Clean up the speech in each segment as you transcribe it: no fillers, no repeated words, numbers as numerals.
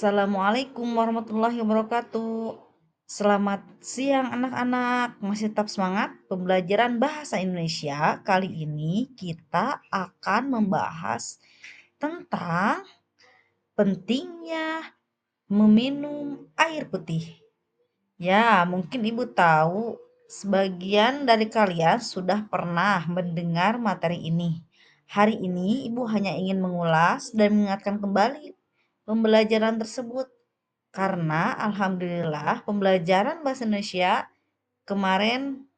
Assalamualaikum warahmatullahi wabarakatuh. Selamat siang anak-anak. Masih tetap semangat pembelajaran bahasa Indonesia. Kali ini kita akan membahas tentang pentingnya meminum air putih. Ya, mungkin Ibu tahu sebagian dari kalian sudah pernah mendengar materi ini. Hari ini Ibu hanya ingin mengulas dan mengingatkan kembali pembelajaran tersebut karena alhamdulillah pembelajaran bahasa Indonesia kemarin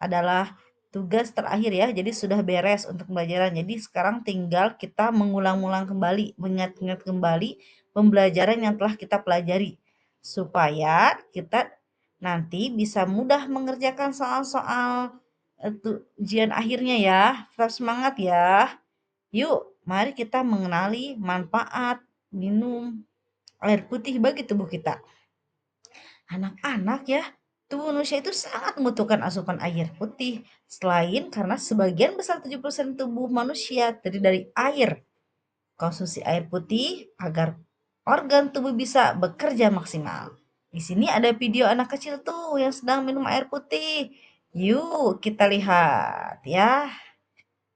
adalah tugas terakhir ya. Jadi sudah beres untuk pembelajaran. Jadi sekarang tinggal kita mengulang-ulang kembali, mengingat-ingat kembali pembelajaran yang telah kita pelajari supaya kita nanti bisa mudah mengerjakan soal-soal ujian akhirnya ya. Tetap semangat ya. Yuk, mari kita mengenali manfaat minum air putih bagi tubuh kita. Anak-anak ya, tubuh manusia itu sangat membutuhkan asupan air putih. Selain karena sebagian besar 70% tubuh manusia terdiri dari air. Konsumsi air putih agar organ tubuh bisa bekerja maksimal. Di sini ada video anak kecil tuh yang sedang minum air putih. Yuk kita lihat ya.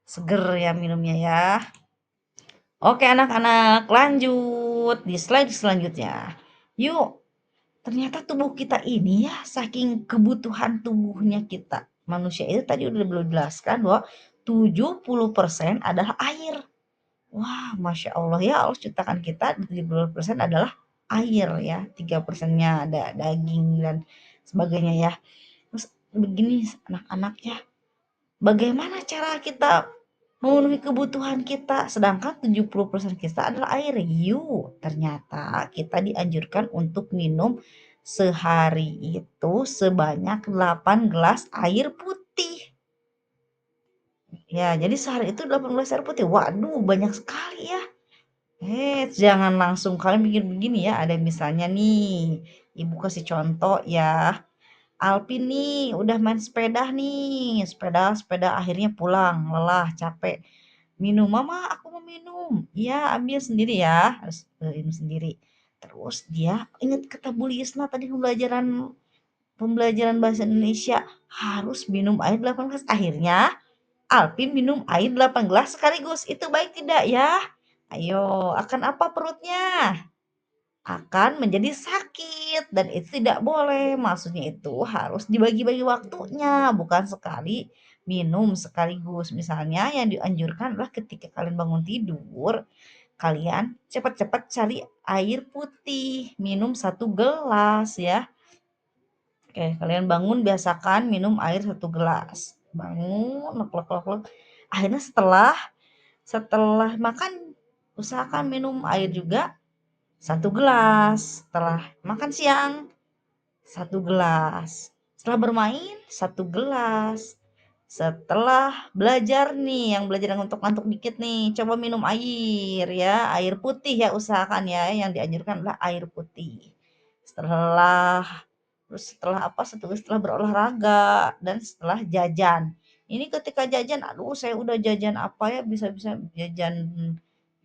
Seger ya minumnya ya. Oke anak-anak, lanjut di slide selanjutnya. Yuk, ternyata tubuh kita ini ya, saking kebutuhan tubuhnya kita. Manusia itu tadi udah belum jelaskan bahwa 70% adalah air. Wah, Masya Allah ya, Allah ciptakan kita 70% adalah air ya. 3%-nya ada daging dan sebagainya ya. Terus begini anak-anak ya, bagaimana cara kita memenuhi kebutuhan kita sedangkan 70% kita adalah air. Ternyata kita dianjurkan untuk minum sehari itu sebanyak 8 gelas air putih. Ya, jadi sehari itu 8 gelas air putih. Waduh, banyak sekali ya. Jangan langsung kalian bikin begini ya. Ada misalnya nih, Ibu kasih contoh ya. Alpin nih udah main sepeda nih, sepeda akhirnya pulang, lelah, capek. Minum, "Mama aku mau minum." "Iya ambil sendiri ya," harus minum sendiri. Terus dia ingat kata Bu Lisna tadi pembelajaran pembelajaran bahasa Indonesia, harus minum air 8 gelas. Akhirnya Alpin minum air 8 gelas sekaligus. Itu baik tidak ya? Ayo, akan apa perutnya? Akan menjadi sakit dan itu tidak boleh. Maksudnya itu harus dibagi-bagi waktunya, bukan sekali minum sekaligus. Misalnya yang dianjurkan adalah ketika kalian bangun tidur, kalian cepat-cepat cari air putih, minum 1 gelas ya. Oke, kalian bangun biasakan minum air 1 gelas. Bangun, lek. Akhirnya setelah makan usahakan minum air juga 1 gelas, setelah makan siang 1 gelas, setelah bermain 1 gelas, setelah belajar nih yang belajar yang ngantuk-ngantuk dikit nih coba minum air ya, air putih ya usahakan ya, yang dianjurkan adalah air putih. Setelah apa, setelah berolahraga dan setelah jajan. Ini ketika jajan, aduh saya udah jajan apa ya, bisa-bisa jajan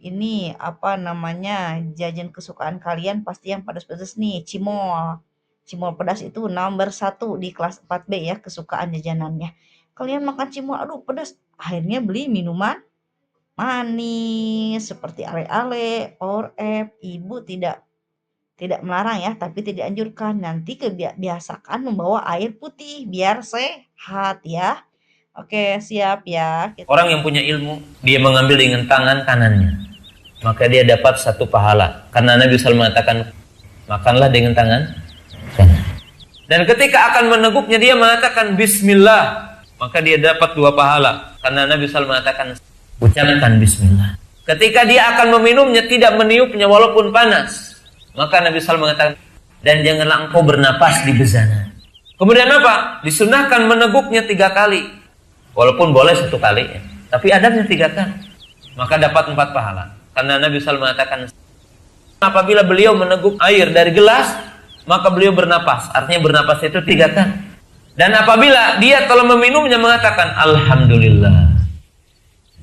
ini apa namanya, jajan kesukaan kalian pasti yang pedas-pedas nih, cimol. Cimol pedas itu nomor 1 di kelas 4B ya, kesukaan jajanannya. Kalian makan cimol, aduh pedas. Akhirnya beli minuman manis seperti ale-ale, Powerade. Ibu tidak melarang ya, tapi tidak anjurkan. Nanti biasakan membawa air putih biar sehat ya. Oke, siap ya. Orang yang punya ilmu, dia mengambil dengan tangan kanannya, maka dia dapat 1 pahala. Karena Nabi SAW mengatakan, makanlah dengan tangan kanan. Dan ketika akan meneguknya, dia mengatakan Bismillah, maka dia dapat 2 pahala. Karena Nabi SAW mengatakan, ucapkan Bismillah. Ketika dia akan meminumnya, tidak meniupnya walaupun panas, maka Nabi SAW mengatakan, dan janganlah engkau bernapas di bezana. Kemudian apa? Disunahkan meneguknya 3 kali. Walaupun boleh 1 kali, ya. Tapi adabnya 3 kali. Maka dapat 4 pahala. Karena Nabi SAW mengatakan, apabila beliau meneguk air dari gelas, maka beliau bernapas. Artinya bernapas itu 3 kali. Dan apabila dia telah meminumnya mengatakan, Alhamdulillah,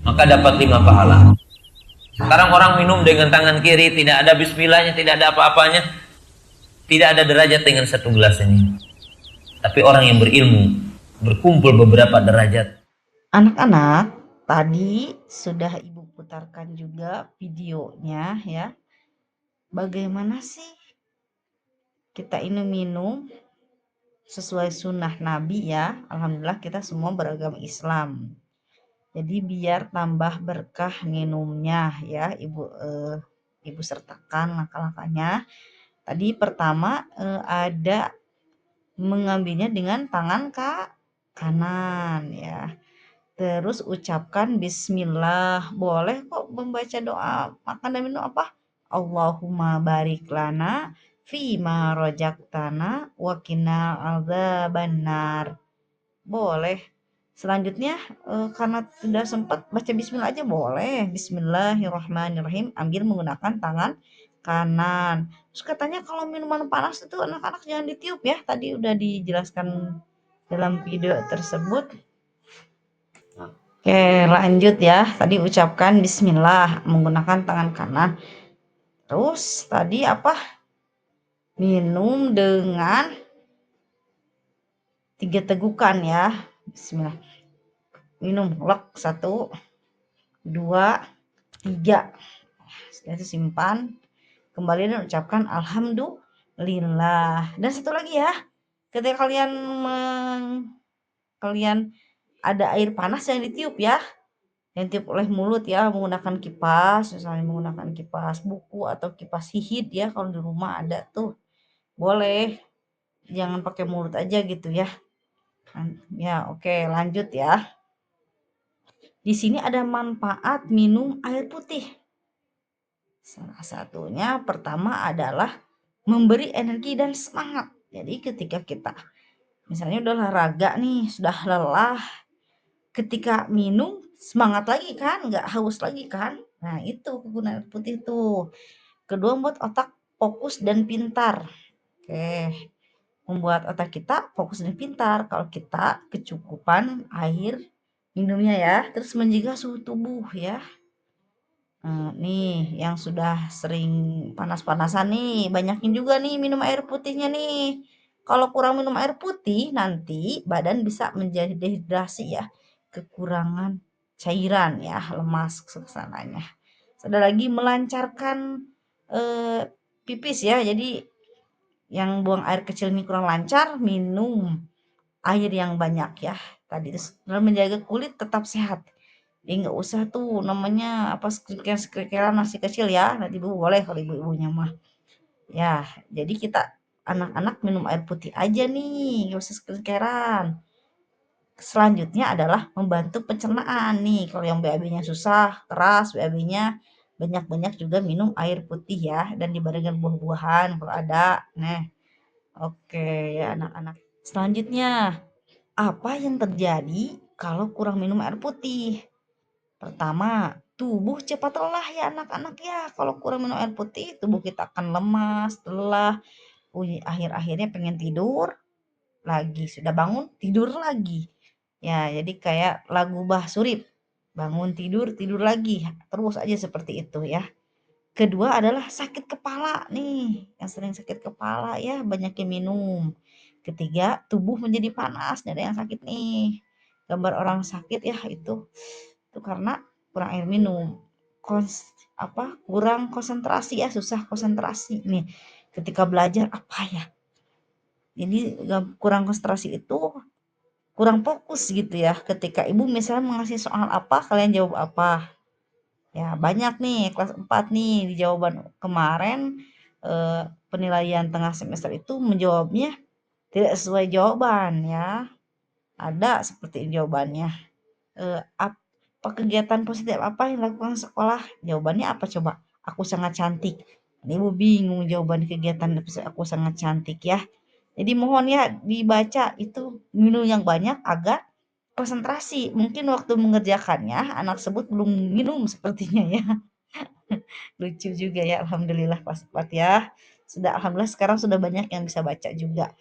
maka dapat 5 pahala. Sekarang orang minum dengan tangan kiri, tidak ada bismillahnya, tidak ada apa-apanya, tidak ada derajat dengan satu gelas ini. Tapi orang yang berilmu, berkumpul beberapa derajat. Anak-anak, tadi sudah Ibu putarkan juga videonya ya. Bagaimana sih kita ini minum sesuai sunnah Nabi ya. Alhamdulillah kita semua beragama Islam. Jadi biar tambah berkah minumnya ya, Ibu sertakan langkah-langkahnya. Tadi pertama ada mengambilnya dengan tangan kanan ya. Terus ucapkan bismillah. Boleh kok membaca doa makan dan minum apa? Allahumma barik lana fima rojaktana wa qina adzabannar. Boleh. Selanjutnya karena sudah sempat baca bismillah aja boleh. Bismillahirrahmanirrahim ambil menggunakan tangan kanan. Terus katanya kalau minuman panas itu anak-anak jangan ditiup ya. Tadi udah dijelaskan dalam video tersebut. Oke, lanjut ya. Tadi ucapkan bismillah menggunakan tangan kanan. Terus tadi apa? Minum dengan 3 tegukan ya. Bismillah. Minum lek 1, 2, 3. Setelah itu simpan. Kembali dan ucapkan alhamdulillah. Dan satu lagi ya. Ketika kalian ada air panas yang ditiup ya. Yang tiup oleh mulut ya, menggunakan kipas, misalnya menggunakan kipas buku atau kipas hihit ya, kalau di rumah ada tuh, boleh. Jangan pakai mulut aja gitu ya. Ya, oke, lanjut ya. Di sini ada manfaat minum air putih. Salah satunya pertama adalah memberi energi dan semangat. Jadi ketika kita misalnya udah olahraga nih, sudah lelah, ketika minum semangat lagi kan, nggak haus lagi kan. Nah itu kegunaan air putih tuh. Kedua, membuat otak fokus dan pintar. Oke, membuat otak kita fokus dan pintar kalau kita kecukupan air minumnya ya. Terus menjaga suhu tubuh ya. Nih yang sudah sering panas-panasan nih, banyakin juga nih minum air putihnya nih. Kalau kurang minum air putih nanti badan bisa menjadi dehidrasi ya, kekurangan cairan ya, lemas suasananya. Ada lagi melancarkan pipis ya, jadi yang buang air kecil ini kurang lancar, minum air yang banyak ya. Tadi menjaga kulit tetap sehat. Jadi nggak usah tuh namanya apa skincare-skincarean masih kecil ya. Nanti ibu boleh kalau ibu-ibunya mah. Ya, jadi kita anak-anak minum air putih aja nih, nggak usah skincarean. Selanjutnya adalah membantu pencernaan nih. Kalau yang BAB-nya susah, keras BAB-nya, banyak-banyak juga minum air putih ya. Dan dibarengan buah-buahan kalau ada. Nah, oke ya anak-anak. Selanjutnya, apa yang terjadi kalau kurang minum air putih? Pertama, tubuh cepat lelah ya anak-anak ya. Kalau kurang minum air putih, tubuh kita akan lemas, lelah. Akhir-akhirnya pengen tidur lagi. Sudah bangun, tidur lagi. Ya, jadi kayak lagu Bah Surip. Bangun tidur, tidur lagi. Terus aja seperti itu ya. Kedua adalah sakit kepala nih. Yang sering sakit kepala ya, banyakin minum. Ketiga, tubuh menjadi panas. Ada yang sakit nih. Gambar orang sakit ya itu karena kurang air minum. Kurang konsentrasi ya, susah konsentrasi nih. Ketika belajar apa ya? Jadi kurang konsentrasi itu kurang fokus gitu ya. Ketika ibu misalnya mengasih soal apa, kalian jawab apa? Ya, banyak nih kelas 4 nih di jawaban kemarin penilaian tengah semester itu menjawabnya tidak sesuai jawaban ya. Ada seperti ini jawabannya. Apa kegiatan positif apa yang dilakukan sekolah? Jawabannya apa coba? Aku sangat cantik. Ini ibu bingung jawaban kegiatan aku sangat cantik ya. Jadi mohon ya dibaca itu minum yang banyak agar konsentrasi. Mungkin waktu mengerjakannya anak tersebut belum minum sepertinya ya. Lucu juga ya, alhamdulillah pas ya. Alhamdulillah sekarang sudah banyak yang bisa baca juga.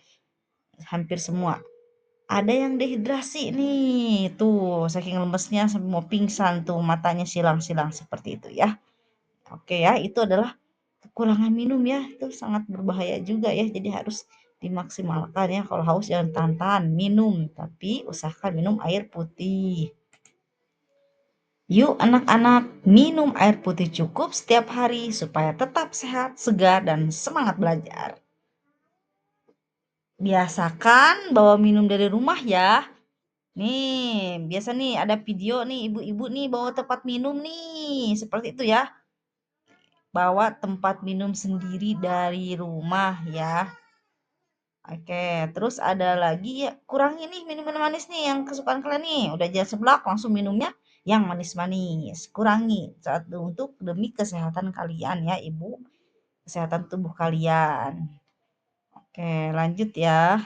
Hampir semua. Ada yang dehidrasi nih, tuh saking lemesnya sampai mau pingsan tuh, matanya silang-silang seperti itu ya. Oke ya, itu adalah kekurangan minum ya, itu sangat berbahaya juga ya, jadi harus dimaksimalkan ya, kalau haus jangan tahan-tahan, minum, tapi usahakan minum air putih. Yuk anak-anak, minum air putih cukup setiap hari supaya tetap sehat, segar, dan semangat belajar. Biasakan bawa minum dari rumah ya. Nih, biasa nih ada video nih ibu-ibu nih bawa tempat minum nih, seperti itu ya. Bawa tempat minum sendiri dari rumah ya. Oke, terus ada lagi ya, kurangi nih minuman manis nih yang kesukaan kalian nih. Udah jangan seblak, langsung minumnya yang manis-manis. Kurangi saat untuk demi kesehatan kalian ya, Ibu. Kesehatan tubuh kalian. Oke, lanjut ya.